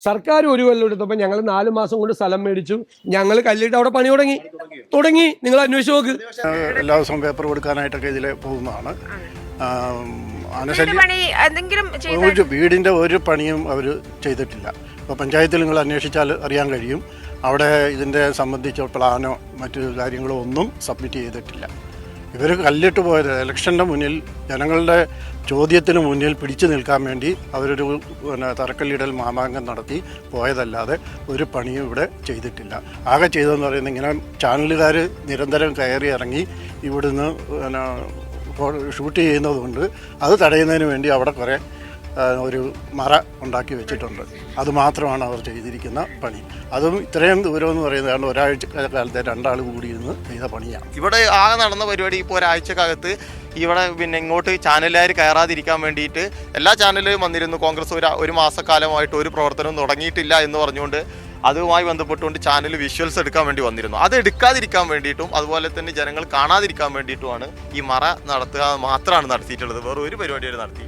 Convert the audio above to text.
സർക്കാർ ഒരു കൊല്ലം എടുത്തപ്പോൾ ഞങ്ങൾ 4 മാസം കൊണ്ട് സ്ഥലം മേടിച്ചു. ഞങ്ങൾ കല്ലിട്ട് അവിടെ പണി തുടങ്ങി. നിങ്ങൾ അന്വേഷിച്ച് നോക്ക്. എല്ലാ ദിവസവും പേപ്പർ കൊടുക്കാനായിട്ടൊക്കെ ഇതിൽ പോകുന്നതാണ്. വീടിൻ്റെ ഒരു പണിയും അവർ ചെയ്തിട്ടില്ല. ഇപ്പോൾ പഞ്ചായത്തിൽ നിങ്ങൾ അന്വേഷിച്ചാൽ അറിയാൻ കഴിയും. അവിടെ ഇതിൻ്റെ സംബന്ധിച്ച പ്ലാനോ മറ്റു കാര്യങ്ങളോ ഒന്നും സബ്മിറ്റ് ചെയ്തിട്ടില്ല. ഇവർ കല്ലിട്ട് പോയത് ഇലക്ഷൻ്റെ മുന്നിൽ ജനങ്ങളുടെ ചോദ്യത്തിന് മുന്നിൽ പിടിച്ചു നിൽക്കാൻ വേണ്ടി അവരൊരു തറക്കല്ലിടൽ മാമാങ്കം നടത്തി പോയതല്ലാതെ ഒരു പണിയും ഇവിടെ ചെയ്തിട്ടില്ല. ആകെ ചെയ്തതെന്ന് പറയുന്നത് ഇങ്ങനെ ചാനലുകാർ നിരന്തരം കയറി ഇറങ്ങി ഇവിടുന്ന് ഷൂട്ട് ചെയ്യുന്നതുകൊണ്ട് അത് തടയുന്നതിന് വേണ്ടി അവിടെ കുറേ ഒരു മറ ഉണ്ടാക്കി വെച്ചിട്ടുണ്ട്. അതുമാത്രമാണ് അവർ ചെയ്തിരിക്കുന്ന പണി. അതും ഇത്രയും ദൂരം എന്ന് പറയുന്നത് ഒരാഴ്ച കാലത്തെ 2 ആൾ കൂടിയിരുന്ന് ചെയ്ത പണിയാണ്. ഇവിടെ ആകെ നടന്ന പരിപാടി ഇപ്പോൾ ഒരാഴ്ചക്കകത്ത് ഇവിടെ ഇങ്ങോട്ട് ചാനലുകാർ കയറാതിരിക്കാൻ വേണ്ടിയിട്ട് എല്ലാ ചാനലും വന്നിരുന്നു. കോൺഗ്രസ് ഒരു മാസക്കാലമായിട്ട് ഒരു പ്രവർത്തനവും തുടങ്ങിയിട്ടില്ല എന്ന് പറഞ്ഞുകൊണ്ട് അതുമായി ബന്ധപ്പെട്ടുകൊണ്ട് ചാനൽ വിഷ്വൽസ് എടുക്കാൻ വേണ്ടി വന്നിരുന്നു. അത് എടുക്കാതിരിക്കാൻ വേണ്ടിയിട്ടും അതുപോലെ തന്നെ ജനങ്ങൾ കാണാതിരിക്കാൻ വേണ്ടിയിട്ടുമാണ് ഈ മറ നടത്തുക മാത്രമാണ് നടത്തിയിട്ടുള്ളത്. വേറെ ഒരു പരിപാടിയാണ് നടത്തി